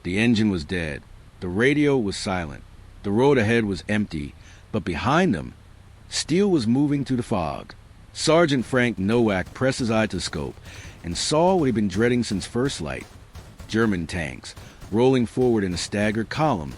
The engine was dead. The radio was silent. The road ahead was empty, but behind them, steel was moving through the fog. Sergeant Frank Nowak pressed his eye to the scope and saw what he'd been dreading since first light. German tanks, rolling forward in a staggered column,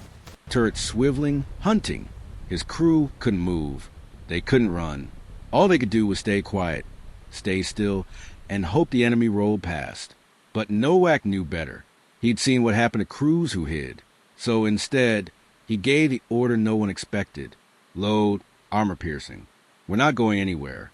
turrets swiveling, hunting. His crew couldn't move. They couldn't run. All they could do was stay quiet, stay still, and hope the enemy rolled past. But Nowak knew better. He'd seen what happened to crews who hid. So instead, he gave the order no one expected. Load, armor piercing. We're not going anywhere.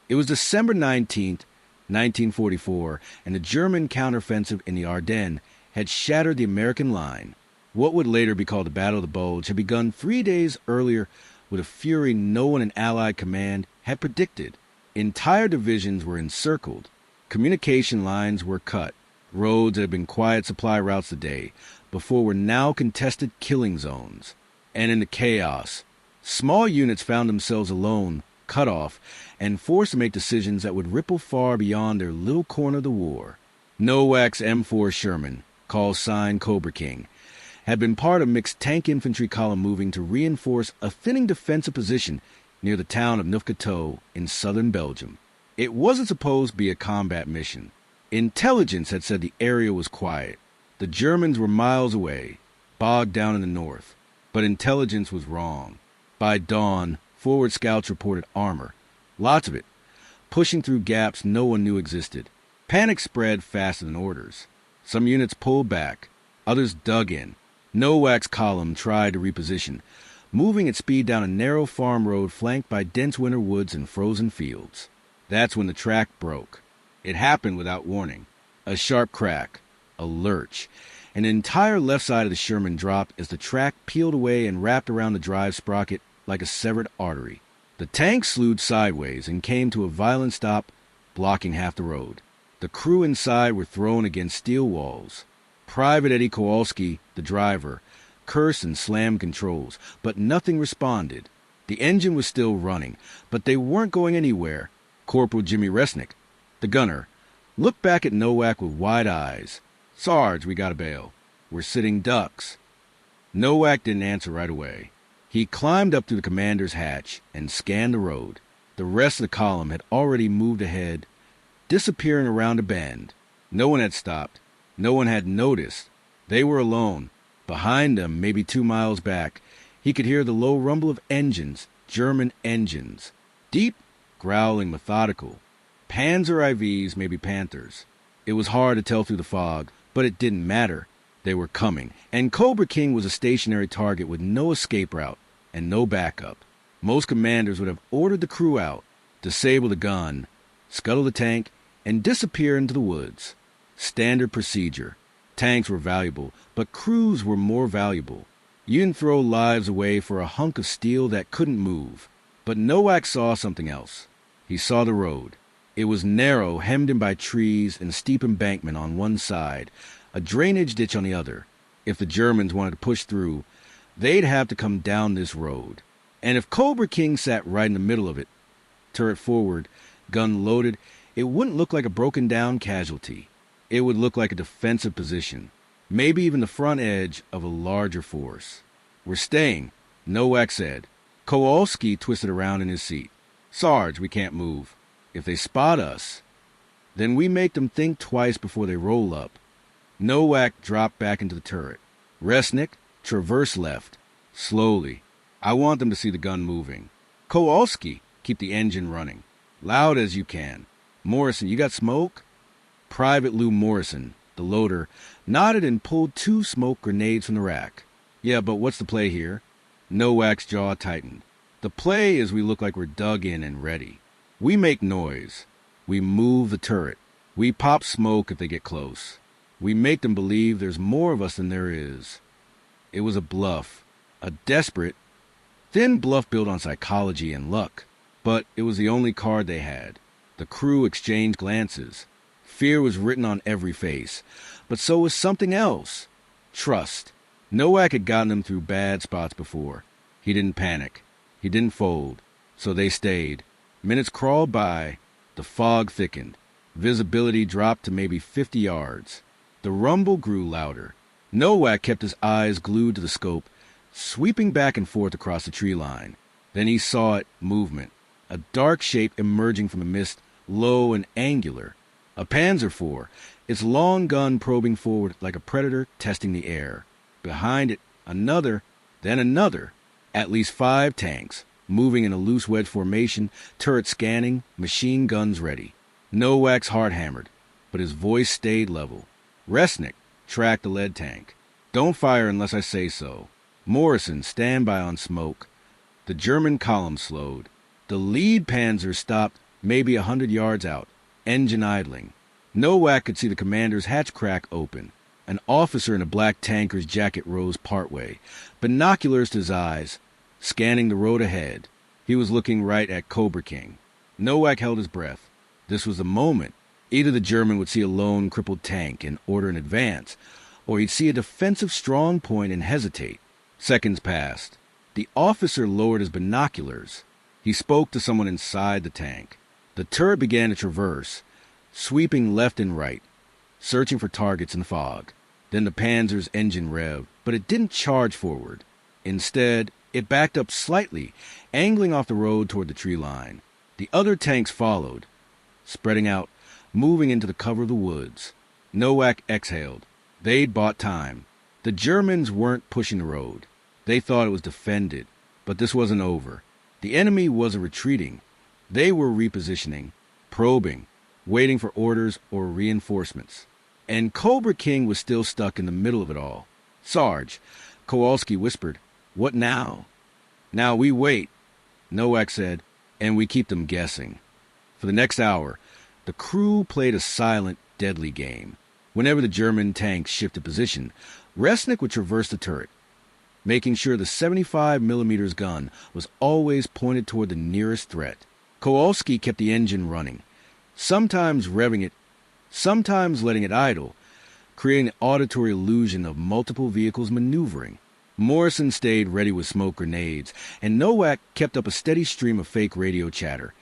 It was December 19th, 1944, and the German counteroffensive in the Ardennes had shattered the American line. What would later be called the Battle of the Bulge had begun 3 days earlier with a fury no one in Allied command had predicted. Entire divisions were encircled. Communication lines were cut. Roads that had been quiet supply routes today before were now contested killing zones. And in the chaos, small units found themselves alone, cut off, and forced to make decisions that would ripple far beyond their little corner of the war. Nowak's M4 Sherman, called sign Cobra King, had been part of mixed tank infantry column moving to reinforce a thinning defensive position near the town of Neufchâteau in southern Belgium. It wasn't supposed to be a combat mission. Intelligence had said the area was quiet. The Germans were miles away, bogged down in the north. But intelligence was wrong. By dawn, forward scouts reported armor, lots of it, pushing through gaps no one knew existed. Panic spread faster than orders. Some units pulled back, others dug in. Nowak's column tried to reposition, moving at speed down a narrow farm road flanked by dense winter woods and frozen fields. That's when the track broke. It happened without warning. A sharp crack, a lurch, and the entire left side of the Sherman dropped as the track peeled away and wrapped around the drive sprocket like a severed artery. The tank slewed sideways and came to a violent stop, blocking half the road. The crew inside were thrown against steel walls. Private Eddie Kowalski, the driver, cursed and slammed controls, but nothing responded. The engine was still running, but they weren't going anywhere. Corporal Jimmy Resnick, the gunner, looked back at Nowak with wide eyes. "Sarge, we gotta bail. We're sitting ducks." Nowak didn't answer right away. He climbed up to the commander's hatch and scanned the road. The rest of the column had already moved ahead, disappearing around a bend. No one had stopped. No one had noticed. They were alone. Behind them, maybe 2 miles back, he could hear the low rumble of engines, German engines. Deep, growling, methodical. Panzer IVs, maybe Panthers. It was hard to tell through the fog, but it didn't matter. They were coming, and Cobra King was a stationary target with no escape route and no backup. Most commanders would have ordered the crew out, disable the gun, scuttle the tank, and disappear into the woods. Standard procedure. Tanks were valuable, but crews were more valuable. You didn't throw lives away for a hunk of steel that couldn't move. But Nowak saw something else. He saw the road. It was narrow, hemmed in by trees and steep embankment on one side, a drainage ditch on the other. If the Germans wanted to push through, they'd have to come down this road. And if Cobra King sat right in the middle of it, turret forward, gun loaded, it wouldn't look like a broken-down casualty. It would look like a defensive position, maybe even the front edge of a larger force. "We're staying," Nowak said. Kowalski twisted around in his seat. "Sarge, we can't move. If they spot us, then we make them think twice before they roll up." Nowak dropped back into the turret. "Resnick, traverse left. Slowly. I want them to see the gun moving. Kowalski, keep the engine running. Loud as you can. Morrison, you got smoke?" Private Lou Morrison, the loader, nodded and pulled 2 smoke grenades from the rack. "Yeah, but what's the play here?" Nowak's jaw tightened. "The play is we look like we're dug in and ready. We make noise. We move the turret. We pop smoke if they get close. We make them believe there's more of us than there is." It was a bluff. A desperate, thin bluff built on psychology and luck. But it was the only card they had. The crew exchanged glances. Fear was written on every face. But so was something else. Trust. Nowak had gotten them through bad spots before. He didn't panic. He didn't fold. So they stayed. Minutes crawled by. The fog thickened. Visibility dropped to maybe 50 yards. The rumble grew louder. Nowak kept his eyes glued to the scope, sweeping back and forth across the tree line. Then he saw it, movement, a dark shape emerging from the mist, low and angular. A Panzer IV, its long gun probing forward like a predator testing the air. Behind it, another, then another. At least 5 tanks, moving in a loose wedge formation, turret scanning, machine guns ready. Nowak's heart hammered, but his voice stayed level. Resnick tracked the lead tank. Don't fire unless I say so. Morrison, stand by on smoke. The German column slowed. The lead Panzer stopped maybe 100 yards out, engine idling. Nowak could see the commander's hatch crack open. An officer in a black tanker's jacket rose partway, binoculars to his eyes, scanning the road ahead. He was looking right at Cobra King. Nowak held his breath. This was the moment. Either the German would see a lone, crippled tank and order an advance, or he'd see a defensive strong point and hesitate. Seconds passed. The officer lowered his binoculars. He spoke to someone inside the tank. The turret began to traverse, sweeping left and right, searching for targets in the fog. Then the Panzer's engine revved, but it didn't charge forward. Instead, it backed up slightly, angling off the road toward the tree line. The other tanks followed, spreading out, moving into the cover of the woods. Nowak exhaled. They'd bought time. The Germans weren't pushing the road. They thought it was defended, but this wasn't over. The enemy wasn't retreating. They were repositioning, probing, waiting for orders or reinforcements. And Cobra King was still stuck in the middle of it all. Sarge, Kowalski whispered, "What now?" "Now we wait," Nowak said, "and we keep them guessing." For the next hour, the crew played a silent, deadly game. Whenever the German tanks shifted position, Resnick would traverse the turret, making sure the 75mm gun was always pointed toward the nearest threat. Kowalski kept the engine running, sometimes revving it, sometimes letting it idle, creating an auditory illusion of multiple vehicles maneuvering. Morrison stayed ready with smoke grenades, and Nowak kept up a steady stream of fake radio chatter,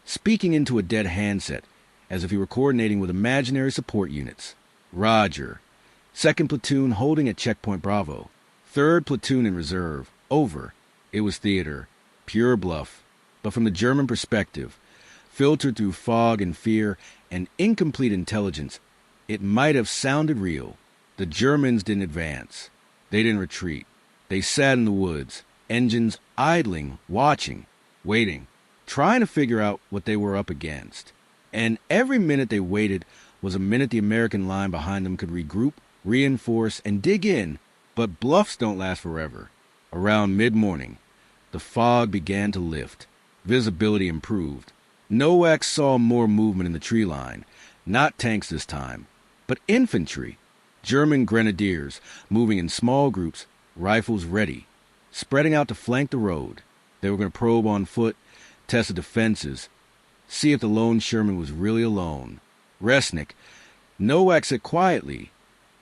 speaking into a dead handset, as if he were coordinating with imaginary support units. Roger. 2nd platoon holding at checkpoint Bravo. 3rd platoon in reserve. Over. It was theater. Pure bluff. But from the German perspective, filtered through fog and fear and incomplete intelligence, it might have sounded real. The Germans didn't advance. They didn't retreat. They sat in the woods, engines idling, watching, waiting, trying to figure out what they were up against. And every minute they waited was a minute the American line behind them could regroup, reinforce, and dig in. But bluffs don't last forever. Around mid-morning, the fog began to lift. Visibility improved. Nowak saw more movement in the tree line. Not tanks this time, but infantry. German grenadiers moving in small groups, rifles ready, spreading out to flank the road. They were going to probe on foot, test the defenses, see if the lone Sherman was really alone. Resnick, Nowak said quietly,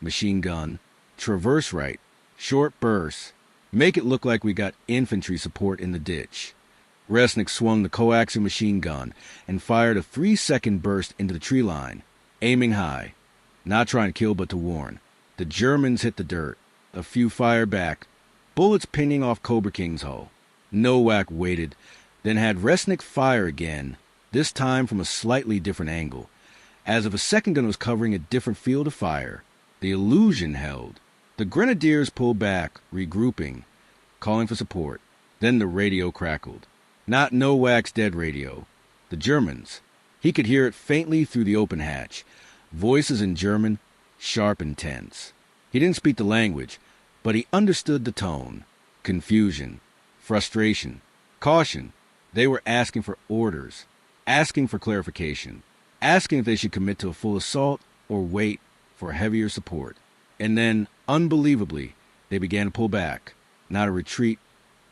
"Machine gun, traverse right, short bursts, make it look like we got infantry support in the ditch." Resnick swung the coaxial machine gun and fired a 3-second burst into the tree line, aiming high, not trying to kill but to warn. The Germans hit the dirt. A few fired back, bullets pinging off Cobra King's hull. Nowak waited, then had Resnick fire again, this time from a slightly different angle, as if a second gun was covering a different field of fire. The illusion held. The grenadiers pulled back, regrouping, calling for support. Then the radio crackled. Not Nowak's dead radio. The Germans. He could hear it faintly through the open hatch. Voices in German, sharp and tense. He didn't speak the language, but he understood the tone. Confusion, frustration, caution. They were asking for orders, asking for clarification, asking if they should commit to a full assault or wait for heavier support. And then, unbelievably, they began to pull back. Not a retreat,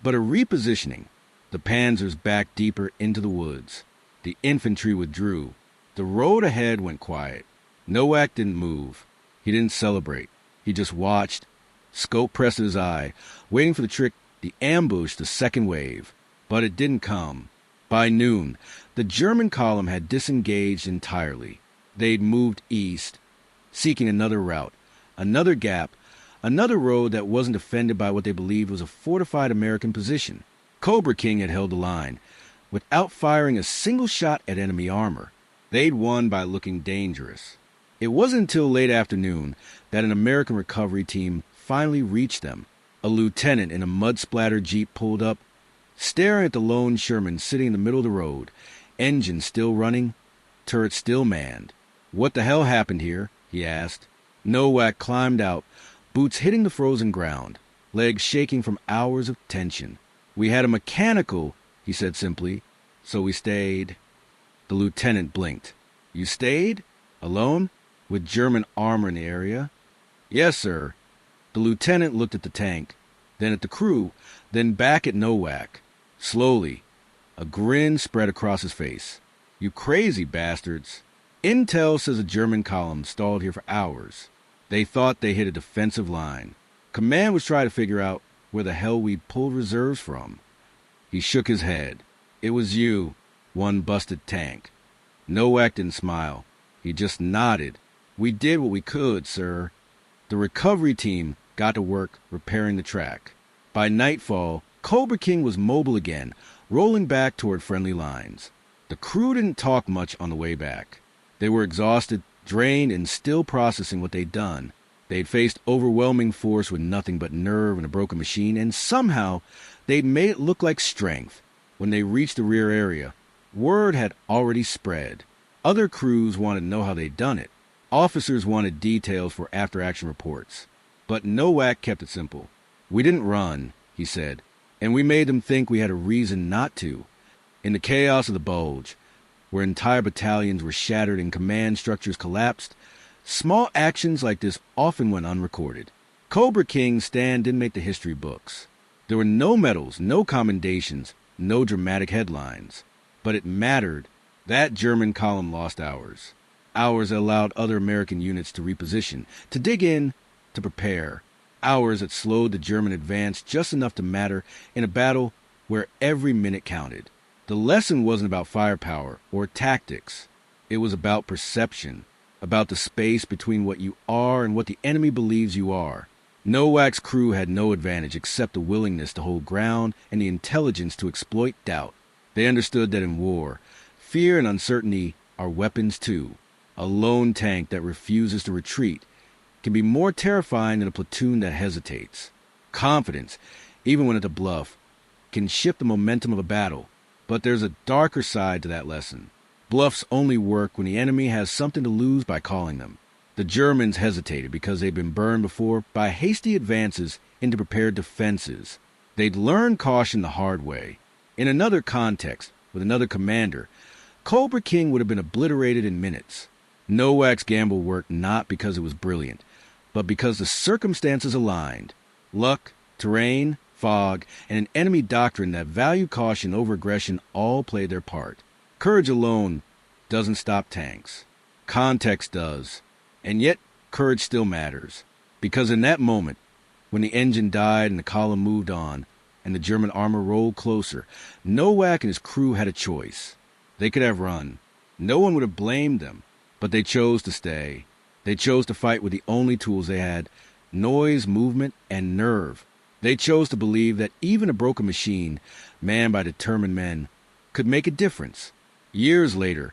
but a repositioning. The Panzers backed deeper into the woods. The infantry withdrew. The road ahead went quiet. Nowak didn't move. He didn't celebrate. He just watched, scope pressed at his eye, waiting for the trick, the ambush, the second wave. But it didn't come. By noon, the German column had disengaged entirely. They'd moved east, seeking another route, another gap, Another road that wasn't defended by what they believed was a fortified American position. Cobra King had held the line, without firing a single shot at enemy armor. They'd won by looking dangerous. It wasn't until late afternoon that an American recovery team finally reached them. A lieutenant in a mud-splattered Jeep pulled up, staring at the lone Sherman sitting in the middle of the road, engine still running, turret still manned. "What the hell happened here?" he asked. Nowak climbed out, boots hitting the frozen ground, legs shaking from hours of tension. "We had a mechanical," he said simply, "so we stayed." The lieutenant blinked. "You stayed? Alone? With German armor in the area?" "Yes, sir." The lieutenant looked at the tank, then at the crew, then back at Nowak. Slowly, a grin spread across his face. "You crazy bastards. Intel says a German column stalled here for hours. They thought they hit a defensive line. Command was trying to figure out where the hell we pulled reserves from." He shook his head. "It was you, one busted tank." Nowak didn't smile. He just nodded. "We did what we could, sir." The recovery team got to work repairing the track. By nightfall, Cobra King was mobile again, rolling back toward friendly lines. The crew didn't talk much on the way back. They were exhausted, drained, and still processing what they'd done. They'd faced overwhelming force with nothing but nerve and a broken machine, and somehow they'd made it look like strength. When they reached the rear area, word had already spread. Other crews wanted to know how they'd done it. Officers wanted details for after-action reports. But Nowak kept it simple. "We didn't run," he said, "and we made them think we had a reason not to." In the chaos of the bulge, where entire battalions were shattered and command structures collapsed, small actions like this often went unrecorded. Cobra King's stand didn't make the history books. There were no medals, no commendations, no dramatic headlines. But it mattered. That German column lost hours. Hours that allowed other American units to reposition, to dig in, to prepare. Hours that slowed the German advance just enough to matter in a battle where every minute counted. The lesson wasn't about firepower or tactics. It was about perception, about the space between what you are and what the enemy believes you are. Nowak's crew had no advantage except the willingness to hold ground and the intelligence to exploit doubt. They understood that in war, fear and uncertainty are weapons too. A lone tank that refuses to retreat can be more terrifying than a platoon that hesitates. Confidence, even when at a bluff, can shift the momentum of a battle. But there's a darker side to that lesson. Bluffs only work when the enemy has something to lose by calling them. The Germans hesitated because they'd been burned before by hasty advances into prepared defenses. They'd learned caution the hard way. In another context, with another commander, Cobra King would have been obliterated in minutes. Nowak's gamble worked not because it was brilliant, but because the circumstances aligned. Luck, terrain, fog, and an enemy doctrine that valued caution over aggression all played their part. Courage alone doesn't stop tanks. Context does. And yet, courage still matters. Because in that moment, when the engine died and the column moved on, and the German armor rolled closer, Nowak and his crew had a choice. They could have run. No one would have blamed them. But they chose to stay. They chose to fight with the only tools they had: noise, movement, and nerve. They chose to believe that even a broken machine, manned by determined men, could make a difference. Years later,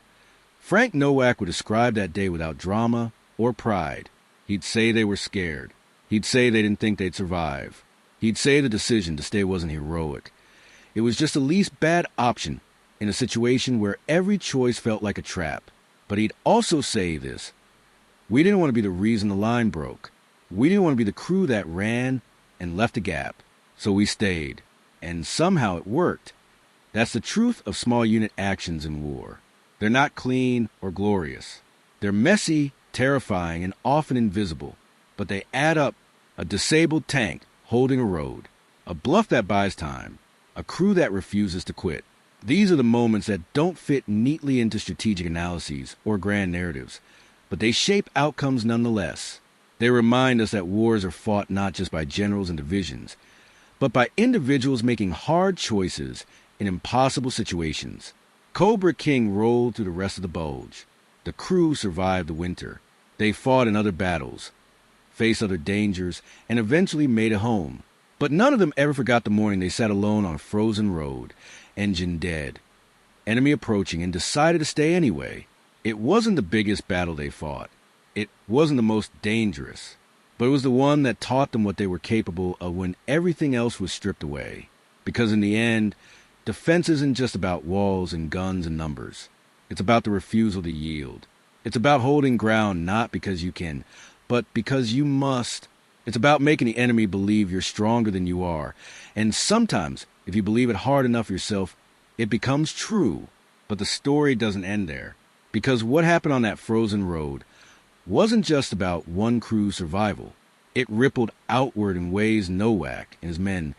Frank Nowak would describe that day without drama or pride. He'd say they were scared. He'd say they didn't think they'd survive. He'd say the decision to stay wasn't heroic. It was just the least bad option in a situation where every choice felt like a trap. But he'd also say this: we didn't want to be the reason the line broke. We didn't want to be the crew that ran and left a gap. So we stayed. And somehow it worked. That's the truth of small unit actions in war. They're not clean or glorious. They're messy, terrifying, and often invisible. But they add up: a disabled tank holding a road, a bluff that buys time, a crew that refuses to quit. These are the moments that don't fit neatly into strategic analyses or grand narratives, but they shape outcomes nonetheless. They remind us that wars are fought not just by generals and divisions, but by individuals making hard choices in impossible situations. Cobra King rolled through the rest of the bulge. The crew survived the winter. They fought in other battles, faced other dangers, and eventually made it home. But none of them ever forgot the morning they sat alone on a frozen road, engine dead, enemy approaching, and decided to stay anyway. It wasn't the biggest battle they fought. It wasn't the most dangerous. But it was the one that taught them what they were capable of when everything else was stripped away. Because in the end, defense isn't just about walls and guns and numbers. It's about the refusal to yield. It's about holding ground not because you can, but because you must. It's about making the enemy believe you're stronger than you are. And sometimes, if you believe it hard enough yourself, it becomes true. But the story doesn't end there. Because what happened on that frozen road wasn't just about one crew's survival. It rippled outward in ways Nowak and his men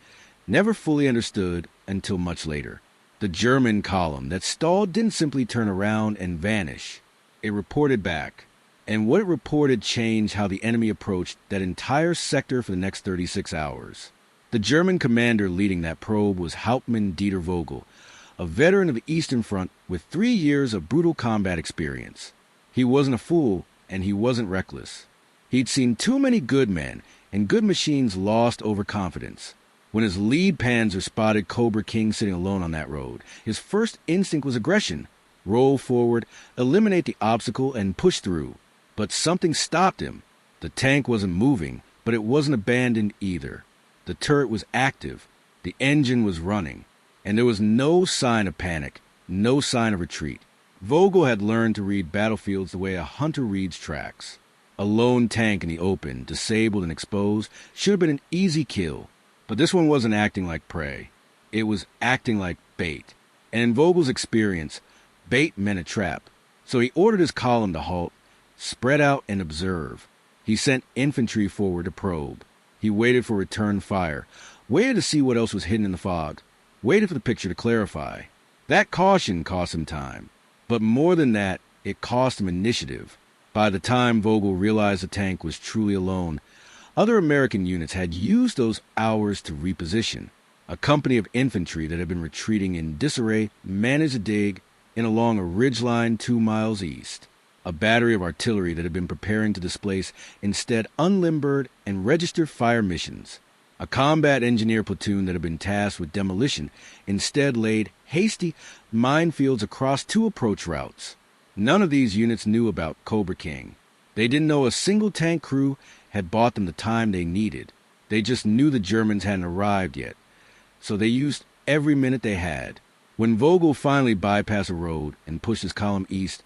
never fully understood until much later. The German column that stalled didn't simply turn around and vanish. It reported back. And what it reported changed how the enemy approached that entire sector for the next 36 hours. The German commander leading that probe was Hauptmann Dieter Vogel, a veteran of the Eastern Front with 3 years of brutal combat experience. He wasn't a fool, and he wasn't reckless. He'd seen too many good men and good machines lost overconfidence. When his lead Panzer spotted Cobra King sitting alone on that road, his first instinct was aggression. Roll forward, eliminate the obstacle, and push through. But something stopped him. The tank wasn't moving, but it wasn't abandoned either. The turret was active, the engine was running, and there was no sign of panic, no sign of retreat. Vogel had learned to read battlefields the way a hunter reads tracks. A lone tank in the open, disabled and exposed, should have been an easy kill. But this one wasn't acting like prey. It was acting like bait. And in Vogel's experience, bait meant a trap. So he ordered his column to halt, spread out and observe. He sent infantry forward to probe. He waited for return fire, waited to see what else was hidden in the fog, waited for the picture to clarify. That caution cost him time. But more than that, it cost him initiative. By the time Vogel realized the tank was truly alone, other American units had used those hours to reposition. A company of infantry that had been retreating in disarray managed to dig in along a ridgeline 2 miles east. A battery of artillery that had been preparing to displace instead unlimbered and registered fire missions. A combat engineer platoon that had been tasked with demolition instead laid hasty minefields across 2 approach routes. None of these units knew about Cobra King. They didn't know a single tank crew had bought them the time they needed. They just knew the Germans hadn't arrived yet, so they used every minute they had. When Vogel finally bypassed a road and pushed his column east,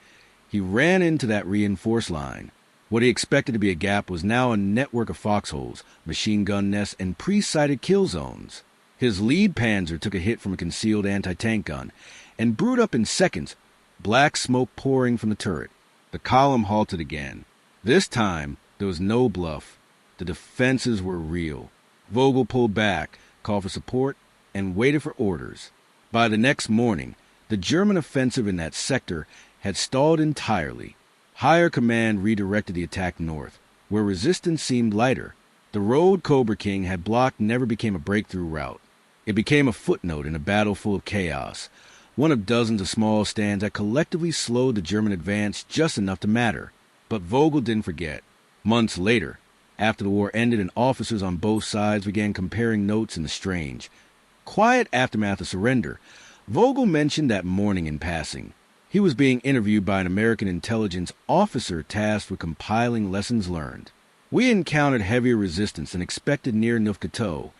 he ran into that reinforced line. What he expected to be a gap was now a network of foxholes, machine gun nests, and pre-sighted kill zones. His lead Panzer took a hit from a concealed anti-tank gun and brewed up in seconds, black smoke pouring from the turret. The column halted again. This time, there was no bluff. The defenses were real. Vogel pulled back, called for support, and waited for orders. By the next morning, the German offensive in that sector had stalled entirely. Higher command redirected the attack north, where resistance seemed lighter. The road Cobra King had blocked never became a breakthrough route. It became a footnote in a battle full of chaos, one of dozens of small stands that collectively slowed the German advance just enough to matter. But Vogel didn't forget. Months later, after the war ended and officers on both sides began comparing notes in the strange, quiet aftermath of surrender, Vogel mentioned that morning in passing. He was being interviewed by an American intelligence officer tasked with compiling lessons learned. We encountered heavier resistance than expected near Neufchâteau,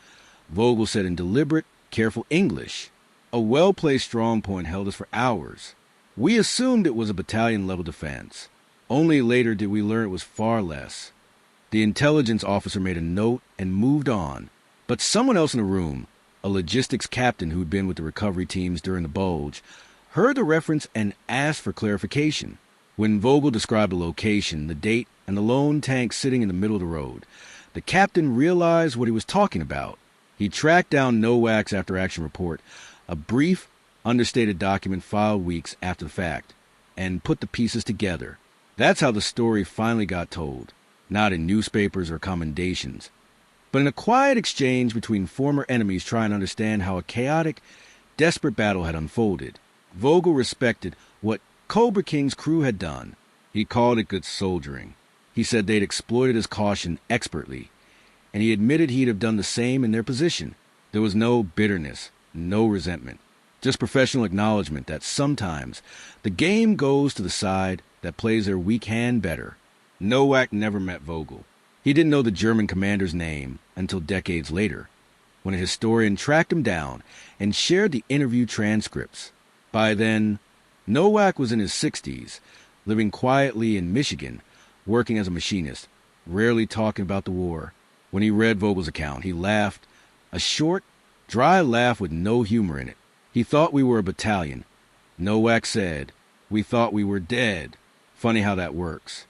Vogel said in deliberate, careful English. A well-placed strong point held us for hours. We assumed it was a battalion-level defense. Only later did we learn it was far less. The intelligence officer made a note and moved on. But someone else in the room, a logistics captain who'd been with the recovery teams during the bulge, heard the reference and asked for clarification. When Vogel described the location, the date, and the lone tank sitting in the middle of the road, the captain realized what he was talking about. He tracked down Nowak's after-action report, a brief, understated document filed weeks after the fact, and put the pieces together. That's how the story finally got told, not in newspapers or commendations, but in a quiet exchange between former enemies trying to understand how a chaotic, desperate battle had unfolded. Vogel respected what Cobra King's crew had done. He called it good soldiering. He said they'd exploited his caution expertly, and he admitted he'd have done the same in their position. There was no bitterness, no resentment, just professional acknowledgement that sometimes the game goes to the side that plays their weak hand better. Nowak never met Vogel. He didn't know the German commander's name until decades later, when a historian tracked him down and shared the interview transcripts. By then, Nowak was in his 60s, living quietly in Michigan, working as a machinist, rarely talking about the war. When he read Vogel's account, he laughed, a short, dry laugh with no humor in it. He thought we were a battalion. Nowak said, "We thought we were dead." Funny how that works.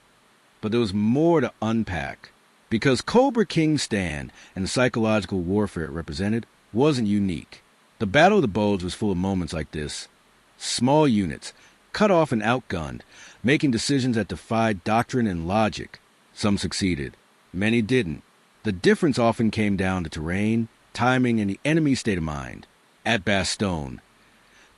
But there was more to unpack. Because Cobra King's stand and the psychological warfare it represented wasn't unique. The Battle of the Bulge was full of moments like this. Small units, cut off and outgunned, making decisions that defied doctrine and logic. Some succeeded. Many didn't. The difference often came down to terrain, timing, and the enemy's state of mind. At Bastogne,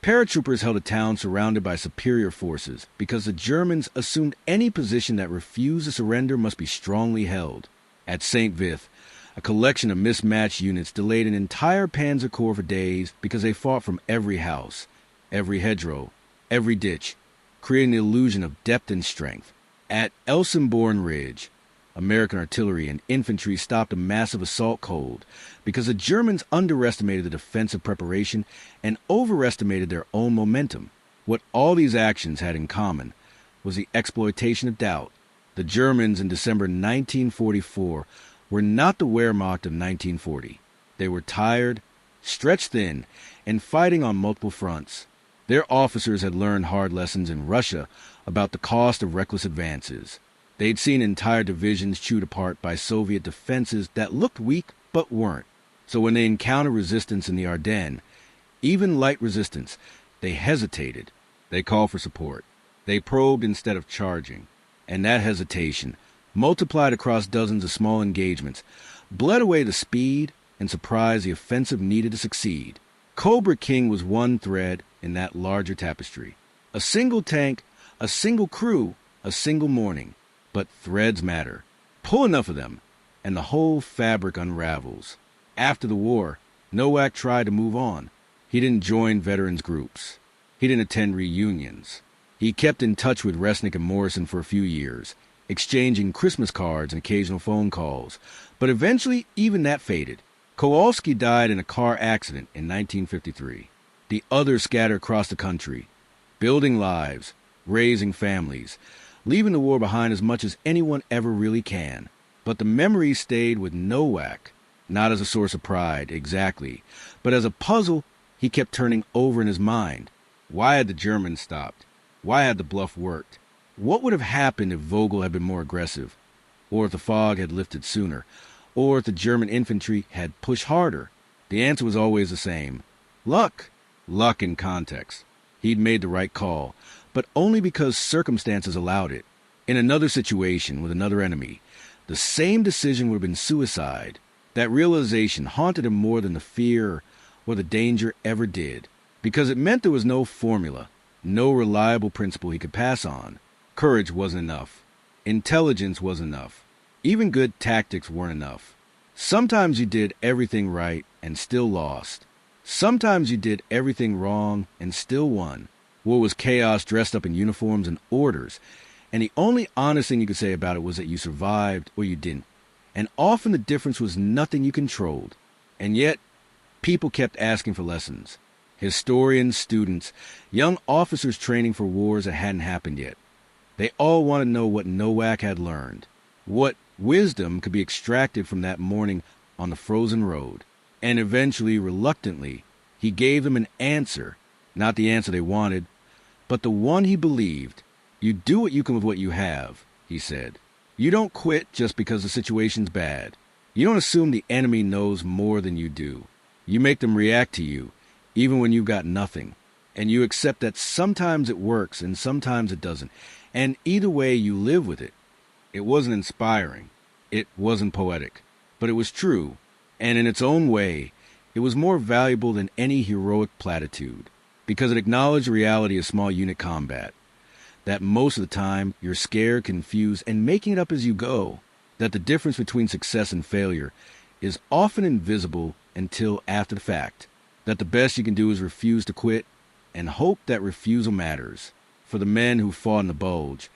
paratroopers held a town surrounded by superior forces because the Germans assumed any position that refused to surrender must be strongly held. At St. Vith, a collection of mismatched units delayed an entire Panzer Corps for days because they fought from every house, every hedgerow, every ditch, creating the illusion of depth and strength. At Elsenborn Ridge, American artillery and infantry stopped a massive assault cold because the Germans underestimated the defensive preparation and overestimated their own momentum. What all these actions had in common was the exploitation of doubt. The Germans in December 1944 were not the Wehrmacht of 1940. They were tired, stretched thin, and fighting on multiple fronts. Their officers had learned hard lessons in Russia about the cost of reckless advances. They'd seen entire divisions chewed apart by Soviet defenses that looked weak but weren't. So when they encountered resistance in the Ardennes, even light resistance, they hesitated. They called for support. They probed instead of charging. And that hesitation, multiplied across dozens of small engagements, bled away the speed and surprise the offensive needed to succeed. Cobra King was one thread in that larger tapestry. A single tank, a single crew, a single morning. But threads matter. Pull enough of them, and the whole fabric unravels. After the war, Nowak tried to move on. He didn't join veterans groups. He didn't attend reunions. He kept in touch with Resnick and Morrison for a few years, exchanging Christmas cards and occasional phone calls. But eventually, even that faded. Kowalski died in a car accident in 1953. The others scattered across the country, building lives, raising families, leaving the war behind as much as anyone ever really can. But the memory stayed with Nowak, not as a source of pride, exactly, but as a puzzle he kept turning over in his mind. Why had the Germans stopped? Why had the bluff worked? What would have happened if Vogel had been more aggressive? Or if the fog had lifted sooner? Or if the German infantry had pushed harder? The answer was always the same. Luck. Luck in context. He'd made the right call, but only because circumstances allowed it. In another situation with another enemy, the same decision would have been suicide. That realization haunted him more than the fear or the danger ever did, because it meant there was no formula, no reliable principle he could pass on. Courage wasn't enough. Intelligence wasn't enough. Even good tactics weren't enough. Sometimes you did everything right and still lost. Sometimes you did everything wrong and still won. War was chaos dressed up in uniforms and orders, and the only honest thing you could say about it was that you survived or you didn't. And often the difference was nothing you controlled. And yet, people kept asking for lessons. Historians, students, young officers training for wars that hadn't happened yet. They all wanted to know what Nowak had learned, what wisdom could be extracted from that morning on the frozen road. And eventually, reluctantly, he gave them an answer, not the answer they wanted, but the one he believed. You do what you can with what you have, he said. You don't quit just because the situation's bad. You don't assume the enemy knows more than you do. You make them react to you, even when you've got nothing. And you accept that sometimes it works and sometimes it doesn't. And either way, you live with it. It wasn't inspiring. It wasn't poetic. But it was true. And in its own way, it was more valuable than any heroic platitude, because it acknowledged the reality of small unit combat. that most of the time you're scared, confused, and making it up as you go, that the difference between success and failure is often invisible until after the fact, that the best you can do is refuse to quit and hope that refusal matters. For the men who fought in the Bulge,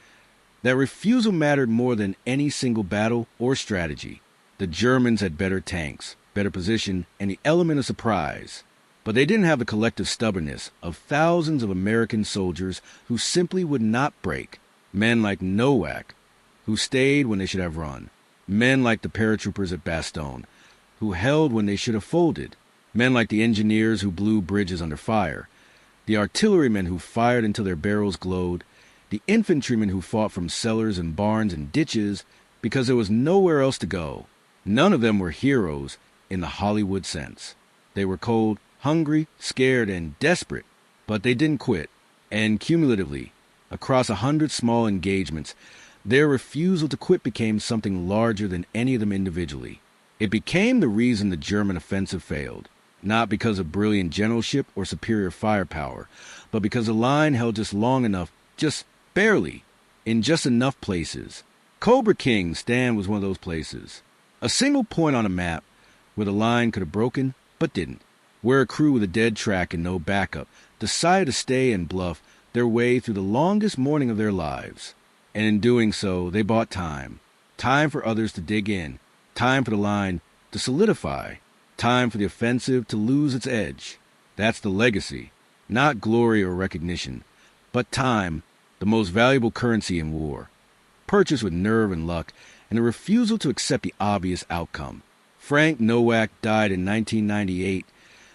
that refusal mattered more than any single battle or strategy. The Germans had better tanks, better position, and the element of surprise. But they didn't have the collective stubbornness of thousands of American soldiers who simply would not break. Men like Nowak, who stayed when they should have run. Men like the paratroopers at Bastogne, who held when they should have folded. Men like the engineers who blew bridges under fire. The artillerymen who fired until their barrels glowed. The infantrymen who fought from cellars and barns and ditches because there was nowhere else to go. None of them were heroes in the Hollywood sense. They were cold, hungry, scared, and desperate, but they didn't quit. And cumulatively, across 100 small engagements, their refusal to quit became something larger than any of them individually. It became the reason the German offensive failed, not because of brilliant generalship or superior firepower, but because the line held just long enough, just barely, in just enough places. Cobra King stand was one of those places. A single point on a map where the line could have broken, but didn't. Where a crew with a dead track and no backup decided to stay and bluff their way through the longest morning of their lives. And in doing so, they bought time. Time for others to dig in. Time for the line to solidify. Time for the offensive to lose its edge. That's the legacy. Not glory or recognition, but time, the most valuable currency in war. Purchased with nerve and luck, and a refusal to accept the obvious outcome. Frank Nowak died in 1998,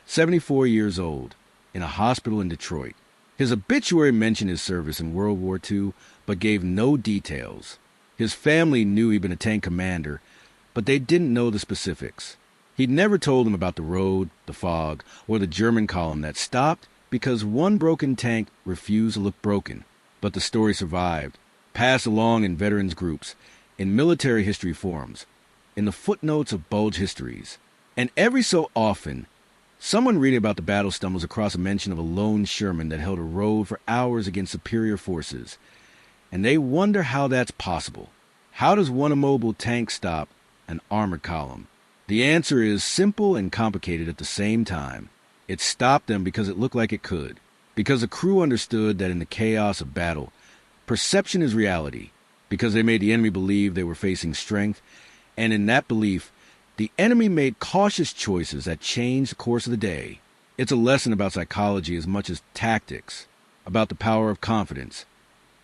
74 years old, in a hospital in Detroit. His obituary mentioned his service in World War II, but gave no details. His family knew he'd been a tank commander, but they didn't know the specifics. He'd never told them about the road, the fog, or the German column that stopped because one broken tank refused to look broken. But the story survived, passed along in veterans groups, in military history forums, in the footnotes of Bulge histories. And every so often, someone reading about the battle stumbles across a mention of a lone Sherman that held a road for hours against superior forces. And they wonder how that's possible. How does one immobile tank stop an armored column? The answer is simple and complicated at the same time. It stopped them because it looked like it could. Because the crew understood that in the chaos of battle, perception is reality. Because they made the enemy believe they were facing strength. And in that belief, the enemy made cautious choices that changed the course of the day. It's a lesson about psychology as much as tactics, about the power of confidence,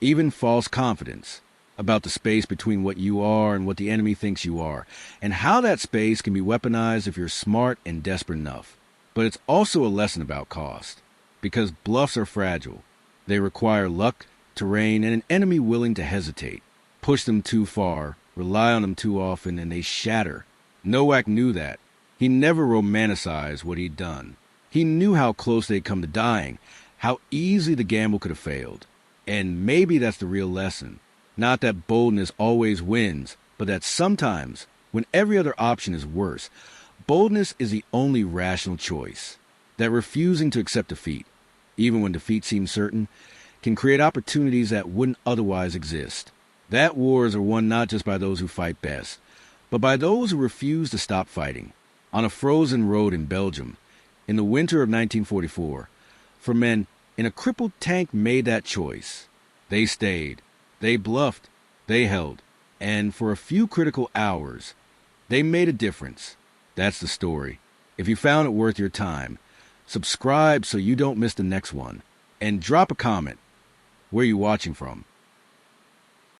even false confidence, about the space between what you are and what the enemy thinks you are, and how that space can be weaponized if you're smart and desperate enough. But it's also a lesson about cost, because bluffs are fragile. They require luck, terrain, and an enemy willing to hesitate. Push them too far, rely on them too often, and they shatter. Nowak knew that. He never romanticized what he'd done. He knew how close they'd come to dying, how easily the gamble could have failed. And maybe that's the real lesson. Not that boldness always wins, but that sometimes, when every other option is worse, boldness is the only rational choice. That refusing to accept defeat, even when defeat seems certain, can create opportunities that wouldn't otherwise exist. That wars are won not just by those who fight best, but by those who refuse to stop fighting. On a frozen road in Belgium, in the winter of 1944, for men in a crippled tank made that choice. They stayed, they bluffed, they held, and for a few critical hours, they made a difference. That's the story. If you found it worth your time, subscribe so you don't miss the next one, and drop a comment. Where are you watching from?